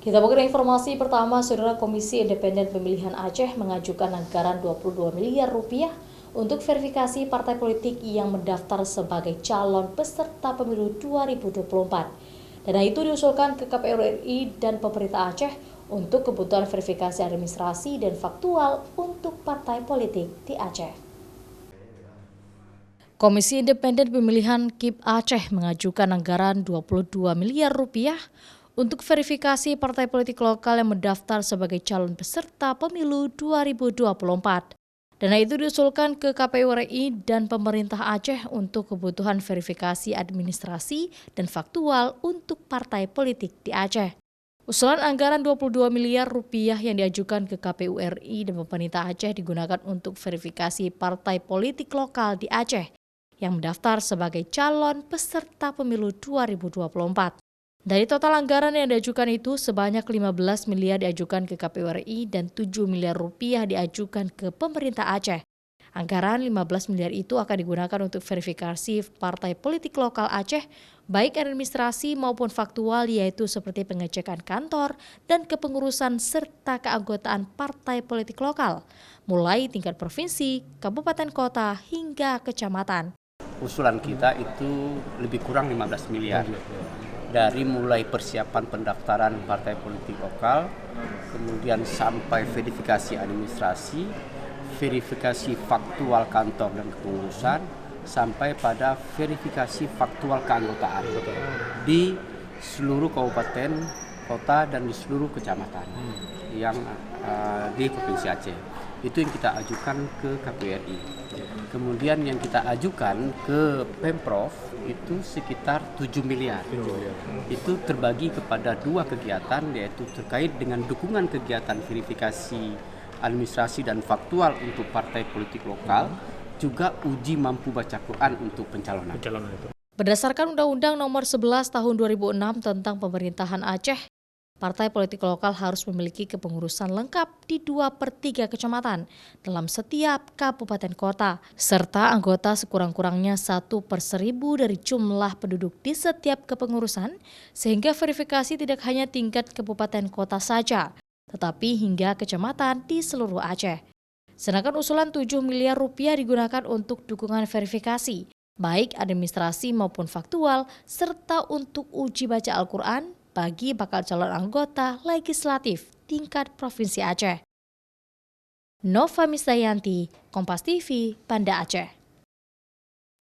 Kita buka informasi pertama, Saudara. Komisi Independen Pemilihan Aceh mengajukan anggaran 22 miliar rupiah untuk verifikasi partai politik yang mendaftar sebagai calon peserta pemilu 2024. Dana itu diusulkan ke KPU RI dan pemerintah Aceh untuk kebutuhan verifikasi administrasi dan faktual untuk partai politik di Aceh. Komisi Independen Pemilihan KIP Aceh mengajukan anggaran 22 miliar rupiah untuk verifikasi partai politik lokal yang mendaftar sebagai calon peserta pemilu 2024. Dana itu diusulkan ke KPU RI dan pemerintah Aceh untuk kebutuhan verifikasi administrasi dan faktual untuk partai politik di Aceh. Usulan anggaran 22 miliar rupiah yang diajukan ke KPU RI dan pemerintah Aceh digunakan untuk verifikasi partai politik lokal di Aceh yang mendaftar sebagai calon peserta pemilu 2024. Dari total anggaran yang diajukan itu, sebanyak 15 miliar diajukan ke KPU RI dan 7 miliar rupiah diajukan ke pemerintah Aceh. Anggaran 15 miliar itu akan digunakan untuk verifikasi partai politik lokal Aceh, baik administrasi maupun faktual, yaitu seperti pengecekan kantor dan kepengurusan serta keanggotaan partai politik lokal, mulai tingkat provinsi, kabupaten kota, hingga kecamatan. Usulan kita itu lebih kurang 15 miliar. Dari mulai persiapan pendaftaran partai politik lokal, kemudian sampai verifikasi administrasi, verifikasi faktual kantor dan kepengurusan, sampai pada verifikasi faktual keanggotaan di seluruh kabupaten, kota, dan di seluruh kecamatan yang di Provinsi Aceh. Itu yang kita ajukan ke KPU RI. Kemudian yang kita ajukan ke Pemprov itu sekitar 7 miliar. Itu terbagi kepada dua kegiatan, yaitu terkait dengan dukungan kegiatan verifikasi administrasi dan faktual untuk partai politik lokal, juga uji mampu baca Quran untuk pencalonan. Berdasarkan Undang-Undang Nomor 11 Tahun 2006 tentang Pemerintahan Aceh, partai politik lokal harus memiliki kepengurusan lengkap di 2/3 kecamatan dalam setiap kabupaten kota, serta anggota sekurang-kurangnya 1/1000 dari jumlah penduduk di setiap kepengurusan, sehingga verifikasi tidak hanya tingkat kabupaten kota saja, tetapi hingga kecamatan di seluruh Aceh. Sedangkan usulan 7 miliar rupiah digunakan untuk dukungan verifikasi, baik administrasi maupun faktual, serta untuk uji baca Al-Quran bagi bakal calon anggota legislatif tingkat Provinsi Aceh. Nova Misdayanti, Kompas TV, Banda Aceh.